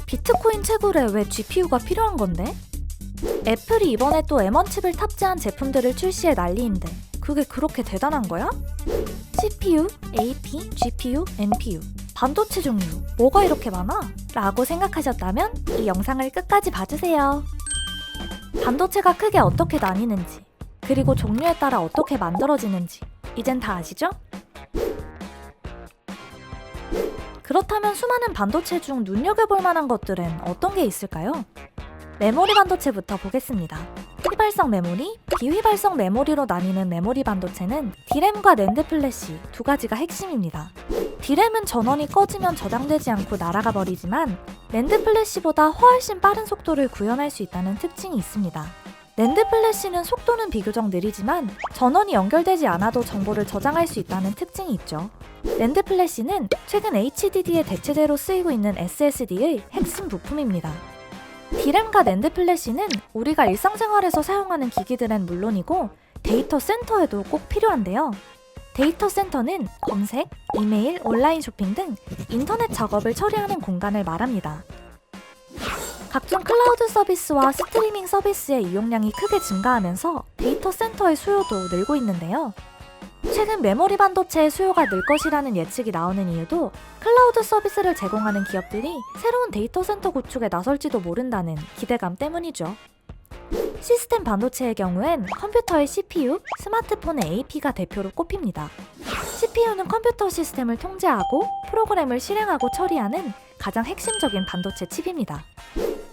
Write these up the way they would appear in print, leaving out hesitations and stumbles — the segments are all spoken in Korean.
비트코인 채굴에 왜 GPU가 필요한 건데? 애플이 이번에 또 M1 칩을 탑재한 제품들을 출시해 난리인데 그게 그렇게 대단한 거야? CPU, AP, GPU, NPU 반도체 종류 뭐가 이렇게 많아? 라고 생각하셨다면 이 영상을 끝까지 봐주세요. 반도체가 크게 어떻게 나뉘는지 그리고 종류에 따라 어떻게 만들어지는지 이젠 다 아시죠? 그렇다면 수많은 반도체 중 눈여겨볼 만한 것들은 어떤 게 있을까요? 메모리 반도체부터 보겠습니다. 휘발성 메모리, 비휘발성 메모리로 나뉘는 메모리 반도체는 D램과 낸드 플래시 두 가지가 핵심입니다. D램은 전원이 꺼지면 저장되지 않고 날아가 버리지만 낸드 플래시보다 훨씬 빠른 속도를 구현할 수 있다는 특징이 있습니다. 낸드 플래시는 속도는 비교적 느리지만 전원이 연결되지 않아도 정보를 저장할 수 있다는 특징이 있죠. 낸드 플래시는 최근 HDD의 대체제로 쓰이고 있는 SSD의 핵심 부품입니다. D램과 낸드 플래시는 우리가 일상생활에서 사용하는 기기들은 물론이고 데이터 센터에도 꼭 필요한데요. 데이터 센터는 검색, 이메일, 온라인 쇼핑 등 인터넷 작업을 처리하는 공간을 말합니다. 각종 클라우드 서비스와 스트리밍 서비스의 이용량이 크게 증가하면서 데이터 센터의 수요도 늘고 있는데요. 최근 메모리 반도체의 수요가 늘 것이라는 예측이 나오는 이유도 클라우드 서비스를 제공하는 기업들이 새로운 데이터 센터 구축에 나설지도 모른다는 기대감 때문이죠. 시스템 반도체의 경우엔 컴퓨터의 CPU, 스마트폰의 AP가 대표로 꼽힙니다. CPU는 컴퓨터 시스템을 통제하고 프로그램을 실행하고 처리하는 가장 핵심적인 반도체 칩입니다.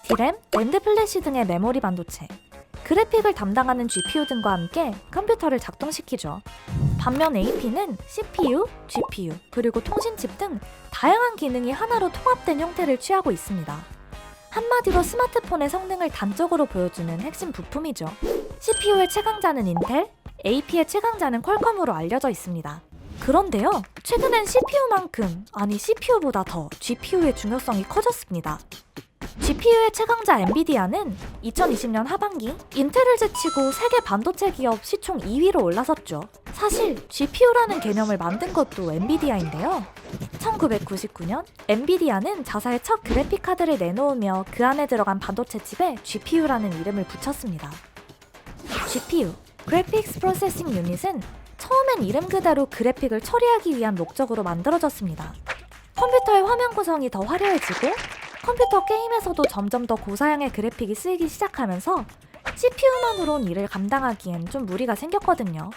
D램, 낸드 플래시 등의 메모리 반도체, 그래픽을 담당하는 GPU 등과 함께 컴퓨터를 작동시키죠. 반면 AP는 CPU, GPU, 그리고 통신칩 등 다양한 기능이 하나로 통합된 형태를 취하고 있습니다. 한마디로 스마트폰의 성능을 단적으로 보여주는 핵심 부품이죠. CPU의 최강자는 인텔, AP의 최강자는 퀄컴으로 알려져 있습니다. 그런데요, 최근엔 CPU보다 더 GPU의 중요성이 커졌습니다. GPU의 최강자 엔비디아는 2020년 하반기 인텔을 제치고 세계 반도체 기업 시총 2위로 올라섰죠. 사실 GPU라는 개념을 만든 것도 엔비디아인데요. 1999년 엔비디아는 자사의 첫 그래픽 카드를 내놓으며 그 안에 들어간 반도체 칩에 GPU라는 이름을 붙였습니다. GPU, Graphics Processing Unit은 처음엔 이름 그대로 그래픽을 처리하기 위한 목적으로 만들어졌습니다. 컴퓨터의 화면 구성이 더 화려해지고 컴퓨터 게임에서도 점점 더 고사양의 그래픽이 쓰이기 시작하면서 CPU만으론 이를 감당하기엔 좀 무리가 생겼거든요.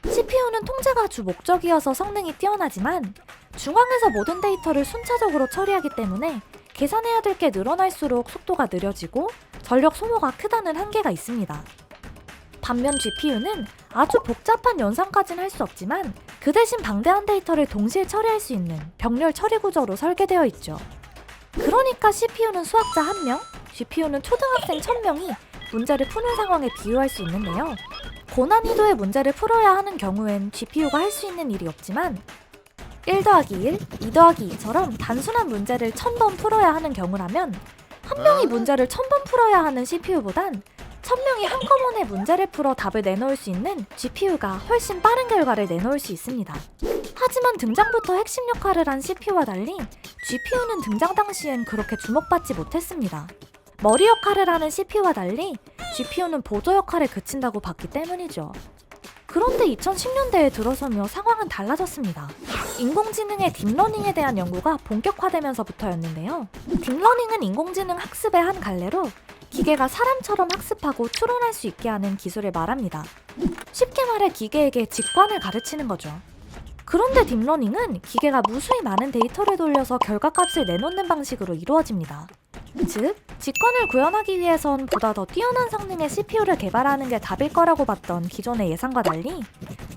CPU는 통제가 주 목적이어서 성능이 뛰어나지만 중앙에서 모든 데이터를 순차적으로 처리하기 때문에 계산해야 될 게 늘어날수록 속도가 느려지고 전력 소모가 크다는 한계가 있습니다. 반면 GPU는 아주 복잡한 연산까지는 할 수 없지만 그 대신 방대한 데이터를 동시에 처리할 수 있는 병렬 처리 구조로 설계되어 있죠. 그러니까 CPU는 수학자 1명, GPU는 초등학생 1000명이 문제를 푸는 상황에 비유할 수 있는데요. 고난이도의 문제를 풀어야 하는 경우엔 GPU가 할 수 있는 일이 없지만 1 더하기 1, 2 더하기 2처럼 단순한 문제를 1000번 풀어야 하는 경우라면 한 명이 문제를 1000번 풀어야 하는 CPU보단 1000명이 한꺼번에 문제를 풀어 답을 내놓을 수 있는 GPU가 훨씬 빠른 결과를 내놓을 수 있습니다. 하지만 등장부터 핵심 역할을 한 CPU와 달리 GPU는 등장 당시엔 그렇게 주목받지 못했습니다. 머리 역할을 하는 CPU와 달리 GPU는 보조 역할에 그친다고 봤기 때문이죠. 그런데 2010년대에 들어서며 상황은 달라졌습니다. 인공지능의 딥러닝에 대한 연구가 본격화되면서부터였는데요. 딥러닝은 인공지능 학습의 한 갈래로 기계가 사람처럼 학습하고 추론할 수 있게 하는 기술을 말합니다. 쉽게 말해 기계에게 직관을 가르치는 거죠. 그런데 딥러닝은 기계가 무수히 많은 데이터를 돌려서 결과값을 내놓는 방식으로 이루어집니다. 즉, 직관을 구현하기 위해선 보다 더 뛰어난 성능의 CPU를 개발하는 게 답일 거라고 봤던 기존의 예상과 달리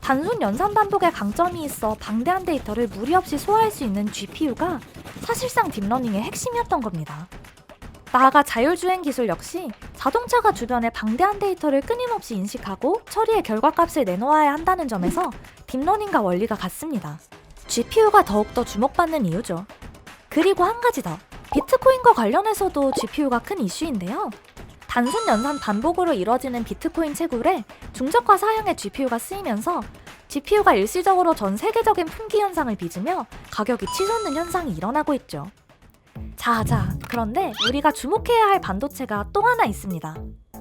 단순 연산 반복에 강점이 있어 방대한 데이터를 무리 없이 소화할 수 있는 GPU가 사실상 딥러닝의 핵심이었던 겁니다. 나아가 자율주행 기술 역시 자동차가 주변의 방대한 데이터를 끊임없이 인식하고 처리해 결과값을 내놓아야 한다는 점에서 딥러닝과 원리가 같습니다. GPU가 더욱더 주목받는 이유죠. 그리고 한 가지 더, 비트코인과 관련해서도 GPU가 큰 이슈인데요. 단순 연산 반복으로 이뤄지는 비트코인 채굴에 중저가 사양의 GPU가 쓰이면서 GPU가 일시적으로 전 세계적인 품귀 현상을 빚으며 가격이 치솟는 현상이 일어나고 있죠. 자, 그런데 우리가 주목해야 할 반도체가 또 하나 있습니다.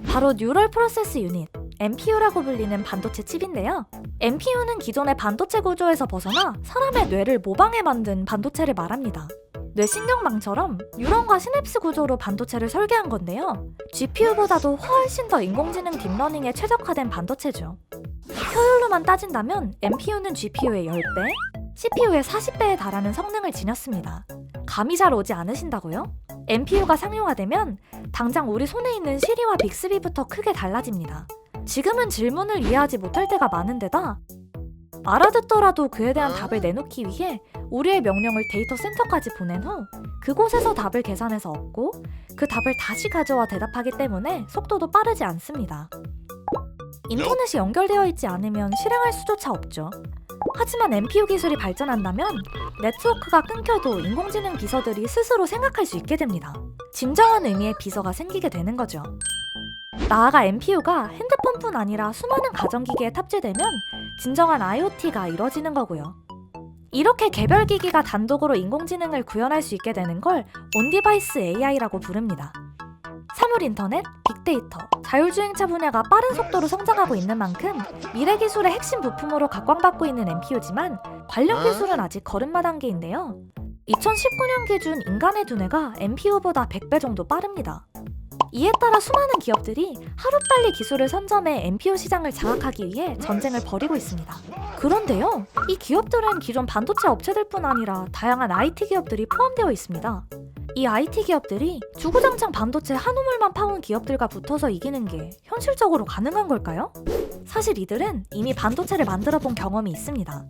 바로 뉴럴 프로세스 유닛, NPU라고 불리는 반도체 칩인데요. NPU는 기존의 반도체 구조에서 벗어나 사람의 뇌를 모방해 만든 반도체를 말합니다. 뇌신경망처럼 뉴런과 시냅스 구조로 반도체를 설계한 건데요. GPU보다도 훨씬 더 인공지능 딥러닝에 최적화된 반도체죠. 효율로만 따진다면 NPU는 GPU의 10배, CPU의 40배에 달하는 성능을 지녔습니다. 감이 잘 오지 않으신다고요? NPU가 상용화되면 당장 우리 손에 있는 시리와 빅스비부터 크게 달라집니다. 지금은 질문을 이해하지 못할 때가 많은데다 알아듣더라도 그에 대한 답을 내놓기 위해 우리의 명령을 데이터 센터까지 보낸 후 그곳에서 답을 계산해서 얻고 그 답을 다시 가져와 대답하기 때문에 속도도 빠르지 않습니다. 인터넷이 연결되어 있지 않으면 실행할 수조차 없죠. 하지만 NPU 기술이 발전한다면 네트워크가 끊겨도 인공지능 비서들이 스스로 생각할 수 있게 됩니다. 진정한 의미의 비서가 생기게 되는 거죠. 나아가 NPU가 핸드폰뿐 아니라 수많은 가전기기에 탑재되면 진정한 IoT가 이뤄지는 거고요. 이렇게 개별 기기가 단독으로 인공지능을 구현할 수 있게 되는 걸 온디바이스 AI라고 부릅니다. 사물인터넷, 빅데이터, 자율주행차 분야가 빠른 속도로 성장하고 있는 만큼 미래 기술의 핵심 부품으로 각광받고 있는 NPU지만 관련 기술은 아직 걸음마 단계인데요. 2019년 기준 인간의 두뇌가 NPU보다 100배 정도 빠릅니다. 이에 따라 수많은 기업들이 하루빨리 기술을 선점해 NPU 시장을 장악하기 위해 전쟁을 벌이고 있습니다. 그런데요, 이 기업들은 기존 반도체 업체들뿐 아니라 다양한 IT 기업들이 포함되어 있습니다. 이 IT 기업들이 주구장창 반도체 한 우물만 파온 기업들과 붙어서 이기는 게 현실적으로 가능한 걸까요? 사실 이들은 이미 반도체를 만들어 본 경험이 있습니다.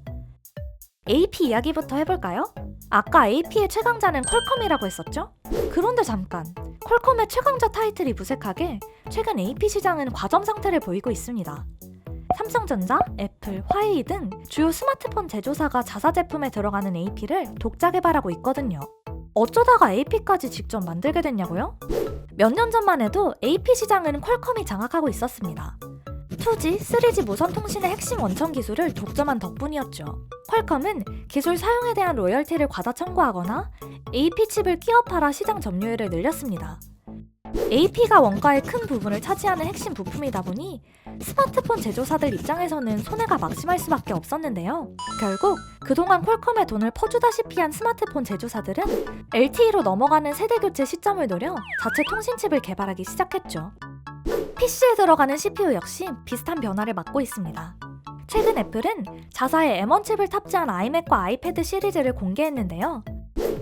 AP 이야기부터 해볼까요? 아까 AP의 최강자는 퀄컴이라고 했었죠? 그런데 잠깐, 퀄컴의 최강자 타이틀이 무색하게 최근 AP 시장은 과점 상태를 보이고 있습니다. 삼성전자, 애플, 화웨이 등 주요 스마트폰 제조사가 자사 제품에 들어가는 AP를 독자 개발하고 있거든요. 어쩌다가 AP까지 직접 만들게 됐냐고요? 몇 년 전만 해도 AP 시장은 퀄컴이 장악하고 있었습니다. 2G, 3G 무선 통신의 핵심 원천 기술을 독점한 덕분이었죠. 퀄컴은 기술 사용에 대한 로열티를 과다 청구하거나 AP 칩을 끼어 팔아 시장 점유율을 늘렸습니다. AP가 원가의 큰 부분을 차지하는 핵심 부품이다 보니 스마트폰 제조사들 입장에서는 손해가 막심할 수밖에 없었는데요. 결국 그동안 퀄컴의 돈을 퍼주다시피 한 스마트폰 제조사들은 LTE로 넘어가는 세대 교체 시점을 노려 자체 통신칩을 개발하기 시작했죠. PC에 들어가는 CPU 역시 비슷한 변화를 맞고 있습니다. 최근 애플은 자사의 M1 칩을 탑재한 아이맥과 아이패드 시리즈를 공개했는데요.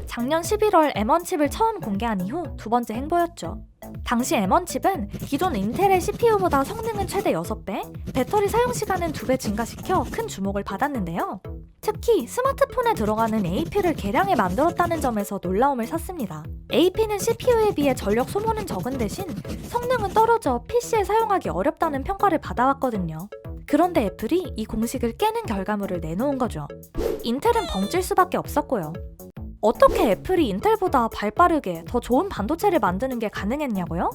작년 11월 M1 칩을 처음 공개한 이후 두 번째 행보였죠. 당시 M1 칩은 기존 인텔의 CPU보다 성능은 최대 6배, 배터리 사용시간은 2배 증가시켜 큰 주목을 받았는데요. 특히 스마트폰에 들어가는 AP를 개량해 만들었다는 점에서 놀라움을 샀습니다. AP는 CPU에 비해 전력 소모는 적은 대신 성능은 떨어져 PC에 사용하기 어렵다는 평가를 받아왔거든요. 그런데 애플이 이 공식을 깨는 결과물을 내놓은 거죠. 인텔은 벙찔 수밖에 없었고요. 어떻게 애플이 인텔보다 발빠르게 더 좋은 반도체를 만드는 게 가능했냐고요?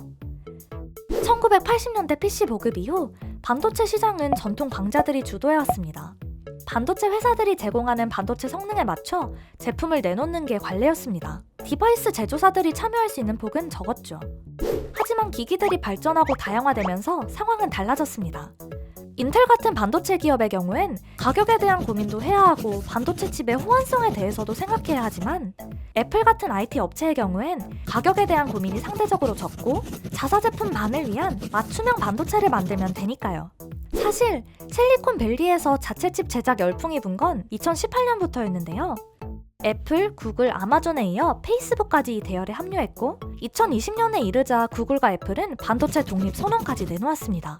1980년대 PC 보급 이후 반도체 시장은 전통 강자들이 주도해왔습니다. 반도체 회사들이 제공하는 반도체 성능에 맞춰 제품을 내놓는 게 관례였습니다. 디바이스 제조사들이 참여할 수 있는 폭은 적었죠. 하지만 기기들이 발전하고 다양화되면서 상황은 달라졌습니다. 인텔 같은 반도체 기업의 경우엔 가격에 대한 고민도 해야 하고 반도체 칩의 호환성에 대해서도 생각해야 하지만 애플 같은 IT 업체의 경우엔 가격에 대한 고민이 상대적으로 적고 자사 제품만을 위한 맞춤형 반도체를 만들면 되니까요. 사실 실리콘밸리에서 자체 칩 제작 열풍이 분 건 2018년부터였는데요. 애플, 구글, 아마존에 이어 페이스북까지 이 대열에 합류했고 2020년에 이르자 구글과 애플은 반도체 독립 선언까지 내놓았습니다.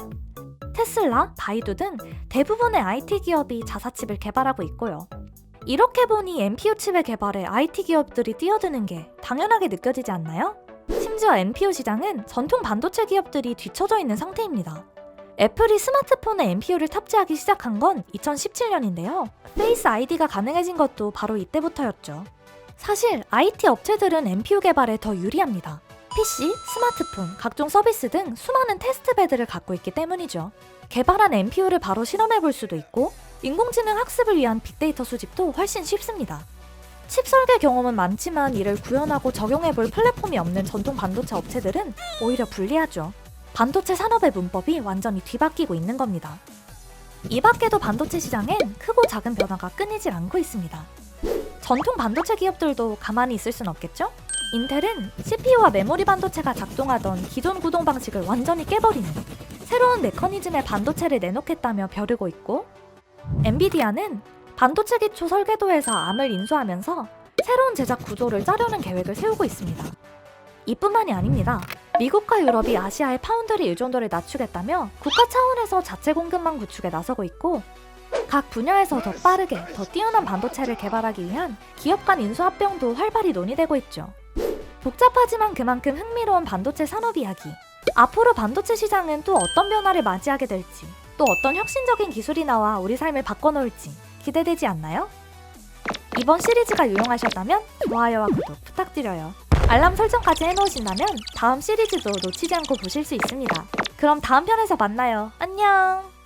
테슬라, 바이두 등 대부분의 IT 기업이 자사칩을 개발하고 있고요. 이렇게 보니 NPU 칩의 개발에 IT 기업들이 뛰어드는 게 당연하게 느껴지지 않나요? 심지어 NPU 시장은 전통 반도체 기업들이 뒤처져 있는 상태입니다. 애플이 스마트폰에 NPU를 탑재하기 시작한 건 2017년인데요. 페이스 아이디가 가능해진 것도 바로 이때부터였죠. 사실 IT 업체들은 NPU 개발에 더 유리합니다. PC, 스마트폰, 각종 서비스 등 수많은 테스트베드를 갖고 있기 때문이죠. 개발한 NPU를 바로 실험해 볼 수도 있고 인공지능 학습을 위한 빅데이터 수집도 훨씬 쉽습니다. 칩 설계 경험은 많지만 이를 구현하고 적용해볼 플랫폼이 없는 전통 반도체 업체들은 오히려 불리하죠. 반도체 산업의 문법이 완전히 뒤바뀌고 있는 겁니다. 이 밖에도 반도체 시장엔 크고 작은 변화가 끊이질 않고 있습니다. 전통 반도체 기업들도 가만히 있을 순 없겠죠? 인텔은 CPU와 메모리 반도체가 작동하던 기존 구동 방식을 완전히 깨버리는 새로운 메커니즘의 반도체를 내놓겠다며 벼르고 있고, 엔비디아는 반도체 기초 설계도에서 암을 인수하면서 새로운 제작 구조를 짜려는 계획을 세우고 있습니다. 이뿐만이 아닙니다. 미국과 유럽이 아시아의 파운드리 의존도를 낮추겠다며 국가 차원에서 자체 공급망 구축에 나서고 있고, 각 분야에서 더 빠르게 더 뛰어난 반도체를 개발하기 위한 기업 간 인수합병도 활발히 논의되고 있죠. 복잡하지만 그만큼 흥미로운 반도체 산업 이야기. 앞으로 반도체 시장은 또 어떤 변화를 맞이하게 될지, 또 어떤 혁신적인 기술이 나와 우리 삶을 바꿔놓을지 기대되지 않나요? 이번 시리즈가 유용하셨다면 좋아요와 구독 부탁드려요. 알람 설정까지 해놓으신다면 다음 시리즈도 놓치지 않고 보실 수 있습니다. 그럼 다음 편에서 만나요. 안녕!